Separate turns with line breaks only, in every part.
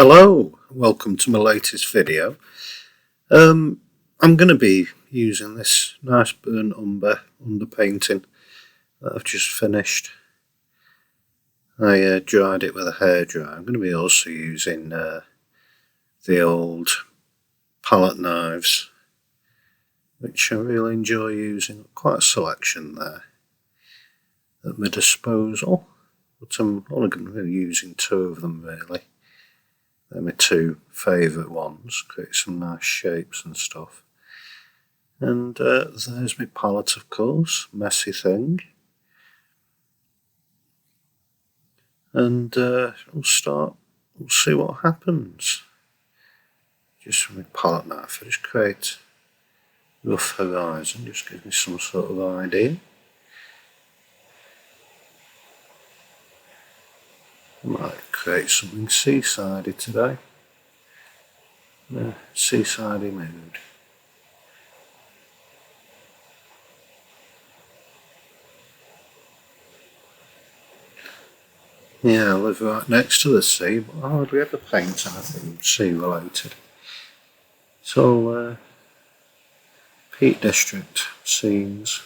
Hello, welcome to my latest video. I'm going to be using this nice burnt umber underpainting that I've just finished. I dried it with a hairdryer. I'm going to be also using the old palette knives, which I really enjoy using. Quite a selection there at my disposal, but I'm only going to be using two of them really. They're my two favourite ones, create some nice shapes and stuff. And there's my palette, of course, messy thing. And we'll see what happens. Just from my palette knife, I just create a rough horizon, just gives me some sort of idea. I might create something seasidey today. Seasidey mood. Yeah, I live right next to the sea, but I hardly ever paint anything sea related. So, Peak District scenes.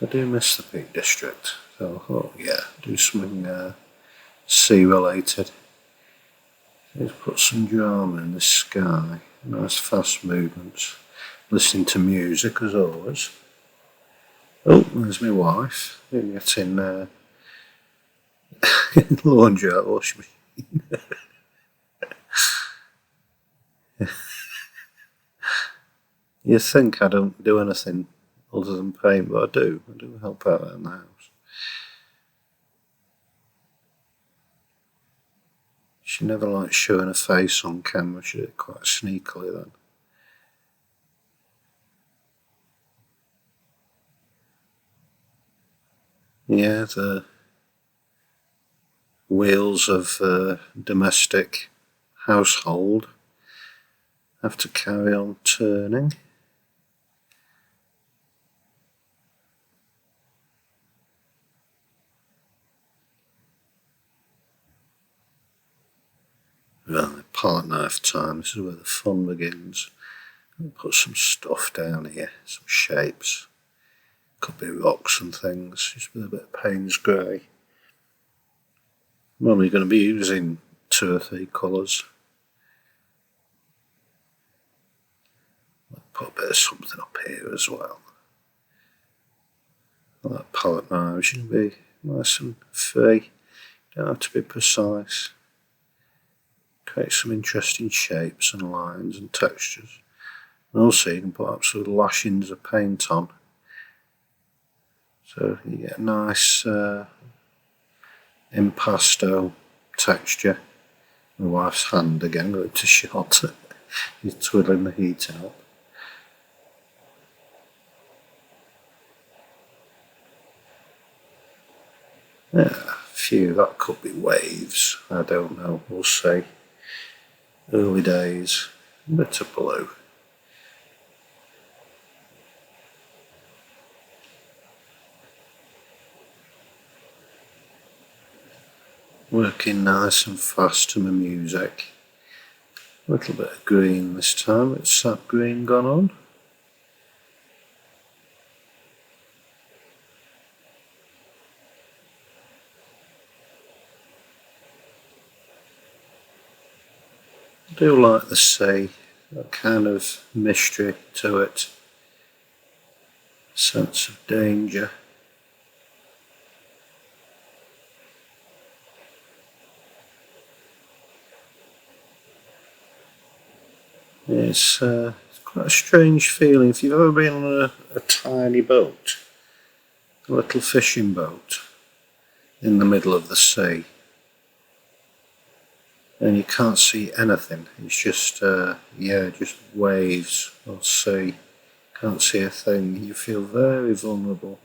I do miss the Peak District. So I thought, yeah, do something sea related. Let's put some drama in the sky, nice fast movements, listening to music as always. Oh, there's my wife, getting laundry out, washing machine. You think I don't do anything other than paint, but I do help out in the house. She never liked showing her face on camera, she did it quite sneakily then. Yeah, the wheels of domestic household have to carry on turning. Right, palette knife time, this is where the fun begins. I'll put some stuff down here, some shapes. Could be rocks and things, just with a bit of Payne's grey. I'm only going to be using 2 or 3 colours. I'll put a bit of something up here as well. That palette knife should be nice and free, don't have to be precise. Create some interesting shapes and lines and textures. And also you can put absolute lashings of paint on. So you get a nice impasto texture. My wife's hand again going to shot. He's twiddling the heat out. Yeah, a few, that could be waves, I don't know, we'll see. Early days, a bit of blue. Working nice and fast to my music. A little bit of green this time, it's sap green gone on. I do like the sea, that kind of mystery to it, sense of danger. It's quite a strange feeling. If you've ever been on a tiny boat, a little fishing boat in the middle of the sea, and you can't see anything, it's just just waves or sea, can't see a thing, you feel very vulnerable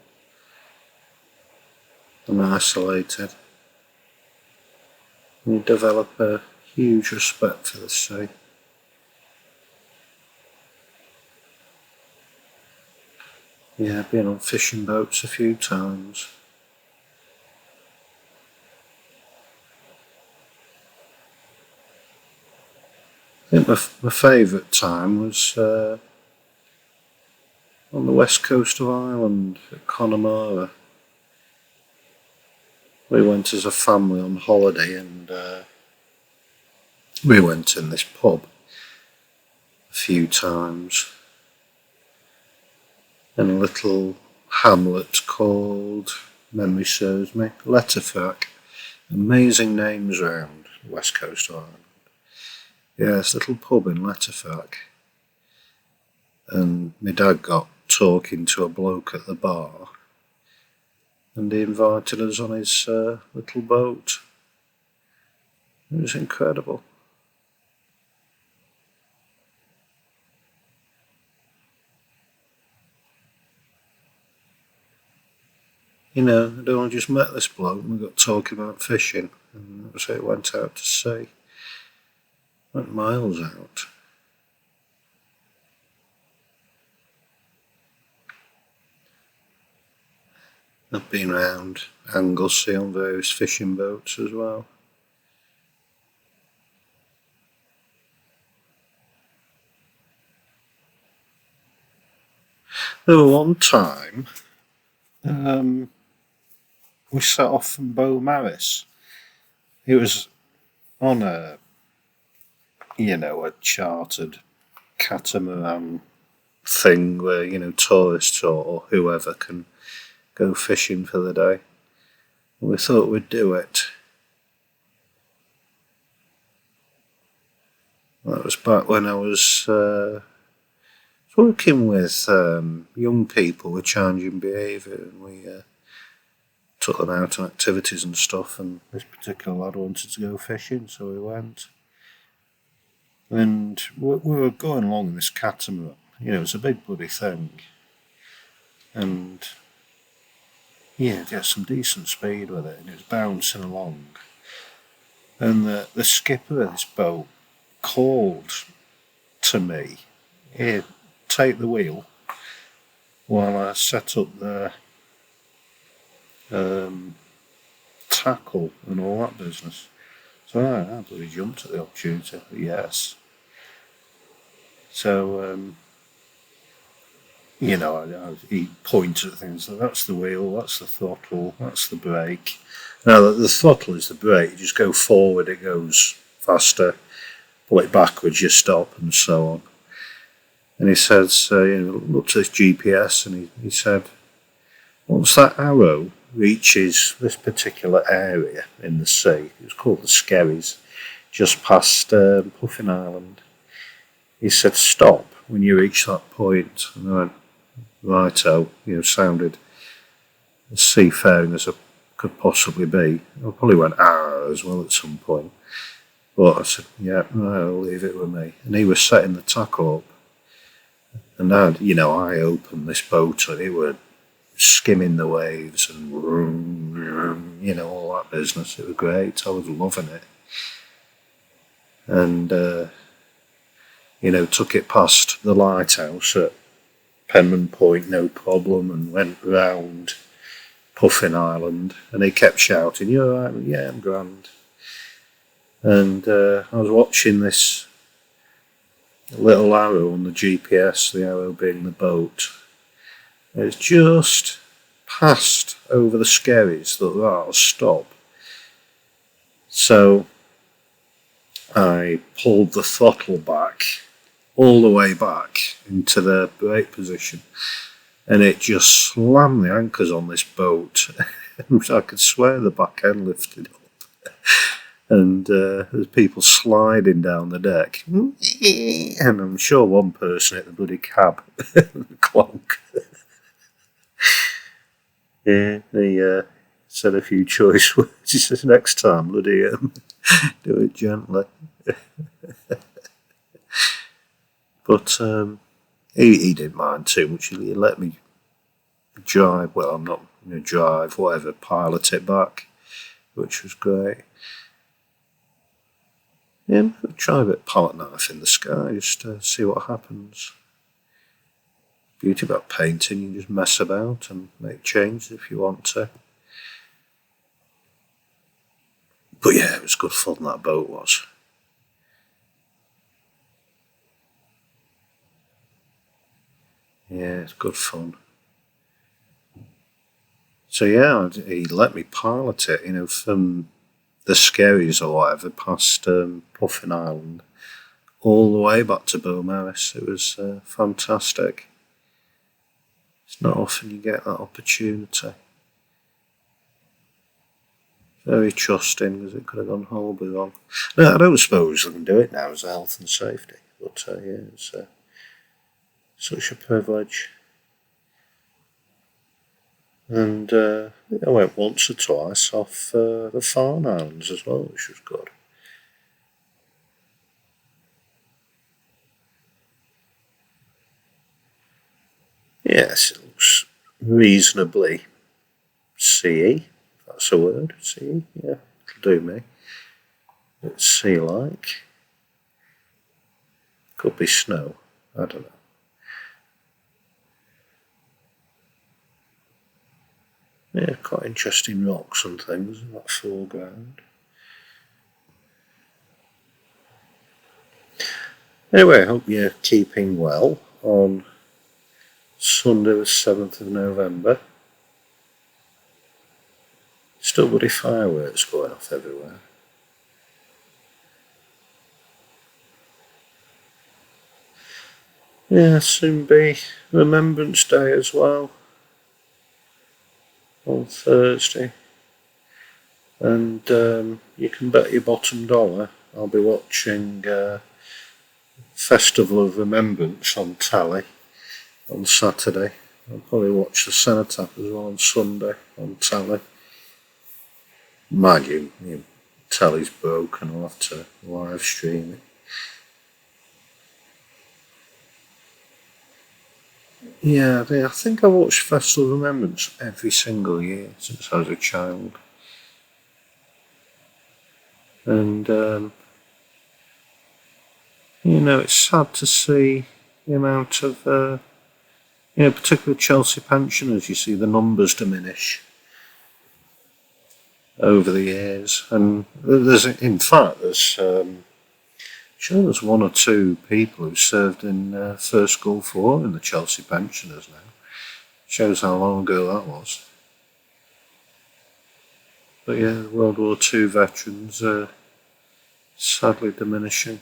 and isolated. You develop a huge respect for the sea. Yeah, I've been on fishing boats a few times. think my favourite time was on the west coast of Ireland at Connemara. We went as a family on holiday, and we went in this pub a few times in a little hamlet called, memory serves me, Letterfack. Amazing names round the west coast of Ireland. Yeah, this little pub in Letterfack. And my dad got talking to a bloke at the bar, and he invited us on his little boat. It was incredible. You know, I'd only just met this bloke and we got talking about fishing, and so it went out to sea. Went miles out. I've been round Anglesey on various fishing boats as well. There was one time we set off from Beaumaris. It was on a chartered catamaran thing where, tourists or whoever can go fishing for the day. We thought we'd do it. That was back when I was working with young people with challenging behaviour, and we took them out on activities and stuff, and this particular lad wanted to go fishing, so we went. And we were going along in this catamaran. It was a big bloody thing. And get some decent speed with it, and it was bouncing along. And the skipper of this boat called to me, "Here, take the wheel," while I set up the tackle and all that business. So I bloody jumped at the opportunity. Yes. So he pointed at things. So that's the wheel, that's the throttle, that's the brake. Now the throttle is the brake. You just go forward, it goes faster. Pull it backwards, you stop, and so on. And he says, looked at this GPS, and he said, once that arrow reaches this particular area in the sea, it was called the Skerries, just past Puffin Island, he said, stop when you reach that point. And I went, righto, sounded as seafaring as I could possibly be. I probably went as well at some point. But I said, yeah, no, leave it with me. And he was setting the tackle up. And I opened this boat and it was skimming the waves and all that business. It was great. I was loving it. And, took it past the lighthouse at Penman Point, no problem, and went round Puffin Island. And he kept shouting, "You all right?" "Yeah, I'm grand." And I was watching this little arrow on the GPS, the arrow being the boat. It's just passed over the Skerries that that'll stop. So I pulled the throttle back, all the way back into the brake position, and it just slammed the anchors on this boat. I could swear the back end lifted up. And there's people sliding down the deck. And I'm sure one person hit the bloody cab. Clonk. Yeah, he said a few choice words. He says, next time, bloody do it gently. But he didn't mind too much. He let me drive. Well, I'm not going to drive, whatever, pilot it back, which was great. Yeah, try a bit of palette knife in the sky, just to see what happens. Beauty about painting, you just mess about and make changes if you want to. But yeah, it was good fun, that boat was. Yeah, it's good fun. So yeah, he let me pilot it, from the Skerries or whatever past Puffin Island all the way back to Beaumaris. It was fantastic. It's not often you get that opportunity. Very trusting, because it could have gone horribly wrong. No, I don't suppose I can do it now as a health and safety, but yeah, it's such a privilege. And I went once or twice off the Farne Islands as well, which was good. Yes, it looks reasonably sea-y. That's a word, sea. Yeah, it'll do me. It's sea-like. Could be snow. I don't know. Yeah, quite interesting rocks and things in that foreground. Anyway, I hope you're keeping well on Sunday the 7th of November. Still bloody fireworks going off everywhere. Yeah, soon be Remembrance Day as well on Thursday. And you can bet your bottom dollar I'll be watching Festival of Remembrance on telly on Saturday. I'll probably watch the Cenotaph as well on Sunday on telly. Mind you, telly's broken, I'll have to live stream it. Yeah, I think I watched Festival of Remembrance every single year since I was a child. And, it's sad to see the amount of, particularly Chelsea pensioners, you see the numbers diminish over the years. And there's one or two people who served in First Gulf War in the Chelsea pensioners now. Shows how long ago that was. But yeah, World War II veterans are sadly diminishing.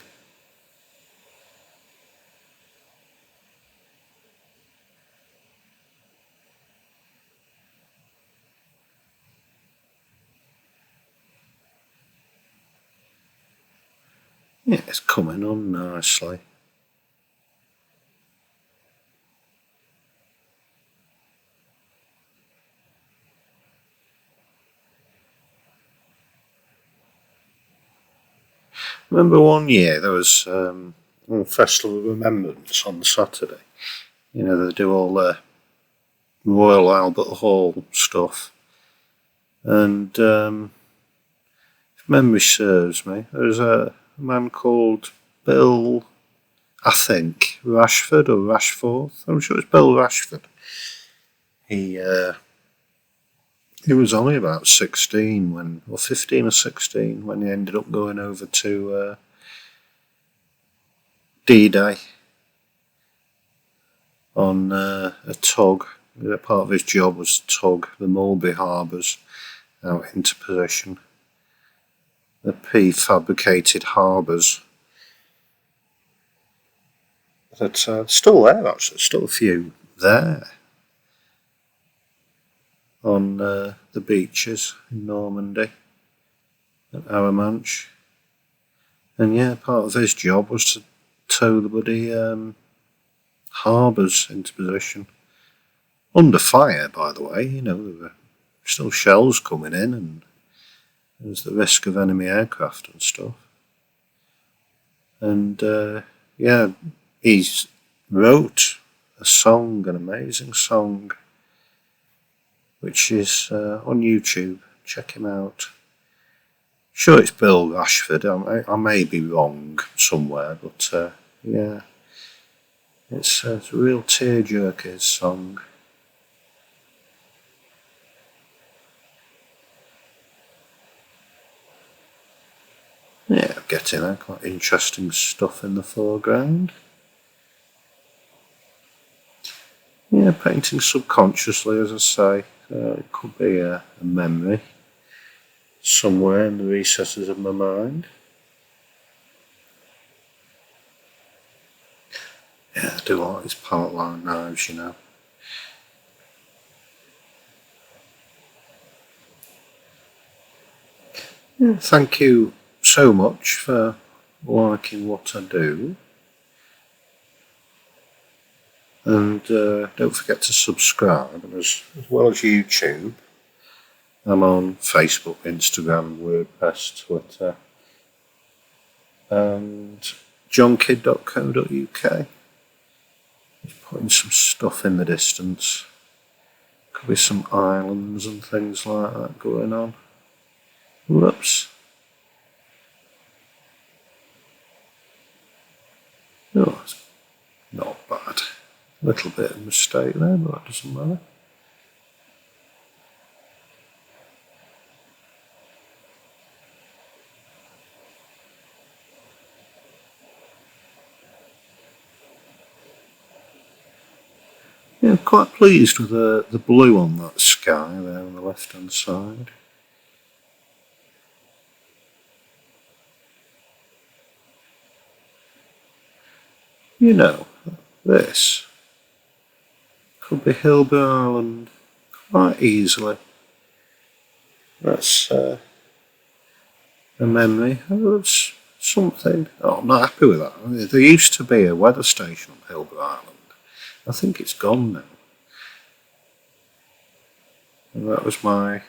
Yeah, it's coming on nicely. Remember one year there was a Festival of Remembrance on Saturday. They do all the Royal Albert Hall stuff. And if memory serves me, there was a man called Bill, I think, Rashford or Rashforth. I'm sure it's Bill Rashford. He was only about 16 or 15 or 16 when he ended up going over to D-Day on a tug. Part of his job was to tug the Mulberry Harbours out into position. The prefabricated harbours that are still there, actually. Still a few there on the beaches in Normandy at Arromanches. And yeah, part of his job was to tow the bloody harbours into position. Under fire, by the way, there were still shells coming in and there's the risk of enemy aircraft and stuff. And he wrote a song, an amazing song, which is on YouTube. Check him out. Sure, it's Bill Rashford. I may be wrong somewhere, but yeah, it's a real tearjerker, his song. Yeah, getting there, quite interesting stuff in the foreground. Yeah, painting subconsciously, as I say. It could be a memory somewhere in the recesses of my mind. Yeah, I do like these part line knives, you know. Yeah, thank you so much for liking what I do. And don't forget to subscribe, and as well as YouTube, I'm on Facebook, Instagram, WordPress, Twitter, and jonkidd.co.uk. Just putting some stuff in the distance. Could be some islands and things like that going on. Whoops. Oh, it's not bad. A little bit of mistake there, but that doesn't matter. Yeah, I'm quite pleased with the blue on that sky there on the left hand side. You know, this could be Hildeburghee Island quite easily. That's a memory. Oh, that's something. Oh, I'm not happy with that. There used to be a weather station on Hildeburghee Island. I think it's gone now. And that was my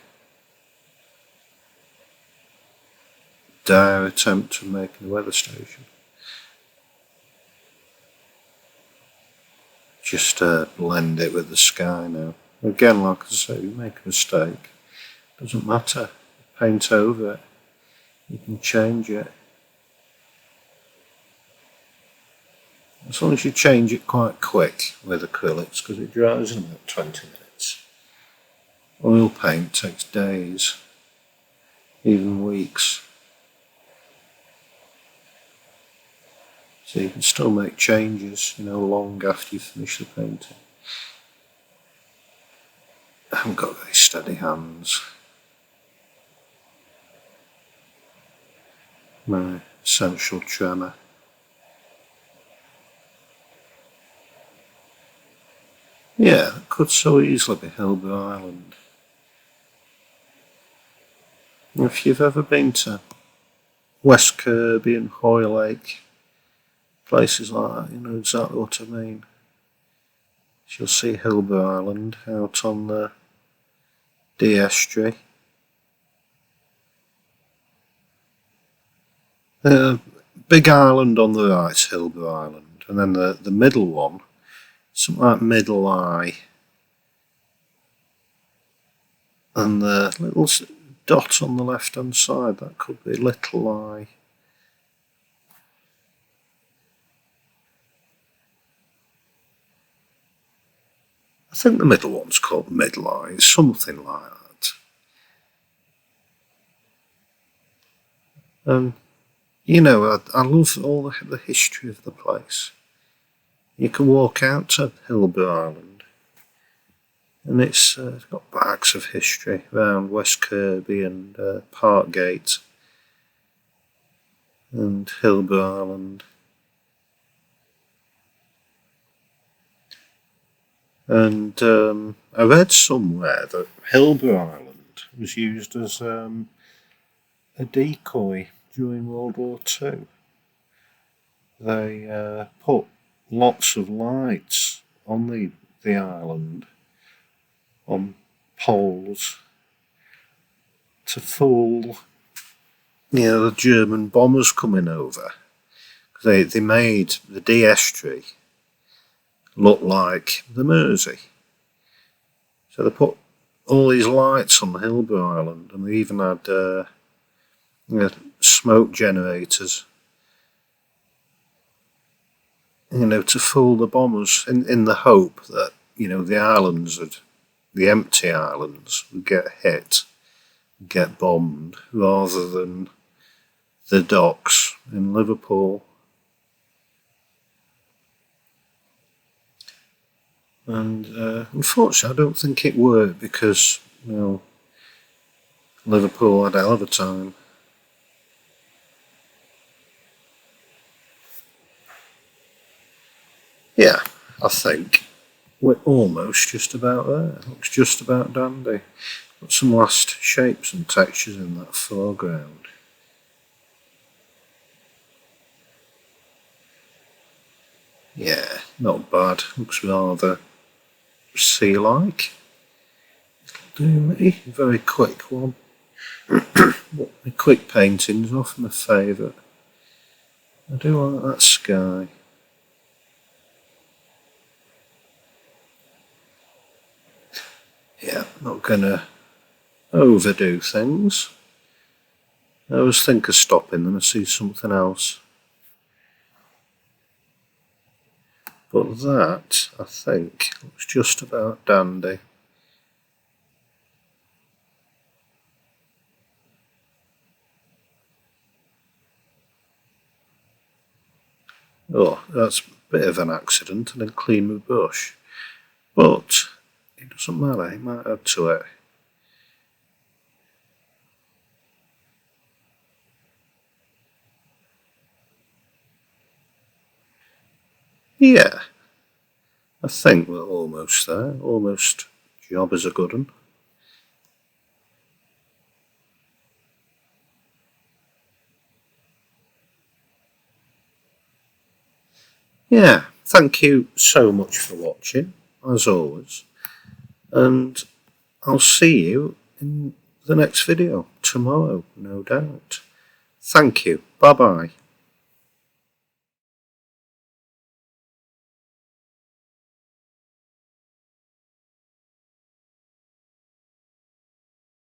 dire attempt at making a weather station. Just blend it with the sky now. Again, like I say, you make a mistake. Doesn't matter. Paint over it. You can change it. As long as you change it quite quick with acrylics, because it dries in about 20 minutes. Oil paint takes days, even weeks. So you can still make changes, you know, long after you finish the painting. I haven't got very steady hands. My essential tremor. Yeah, it could so easily be Hildeburghee Island. If you've ever been to West Kirby and Hoylake, places like that, you know exactly what I mean. You'll see Hildeburghee Island out on the Dee estuary. Big island on the right, Hildeburghee Island, and then the middle one, something like Middle Eye, and the little dot on the left hand side, that could be Little Eye. I think the middle one's called Middle Eye, something like that. You know, I love all the history of the place. You can walk out to Hildeburghee Island, and it's got bags of history around West Kirby and Parkgate and Hildeburghee Island. And I read somewhere that Hildeburghee Island was used as a decoy during World War II. They put lots of lights on the island, on poles, to fool, you know, the German bombers coming over. They made the Dee estuary look like the Mersey. So they put all these lights on the Hildeburghee Island, and they even had smoke generators, you know, to fool the bombers in the hope that, you know, the empty islands would get hit, get bombed, rather than the docks in Liverpool. And unfortunately, I don't think it worked because, you know, Liverpool had a hell of a time. Yeah, I think we're almost just about there. Looks just about dandy. Got some last shapes and textures in that foreground. Yeah, not bad. Looks rather sea-like. Do me. Very quick one. The quick painting's often my favourite. I do like that sky. Yeah, not gonna overdo things. I always think of stopping them and see something else. But that, I think, looks just about dandy. Oh, that's a bit of an accident. I didn't clean my brush. But it doesn't matter, it might add to it. Yeah, I think we're almost there. Almost job is a good one. Yeah, thank you so much for watching, as always. And I'll see you in the next video tomorrow, no doubt. Thank you. Bye bye.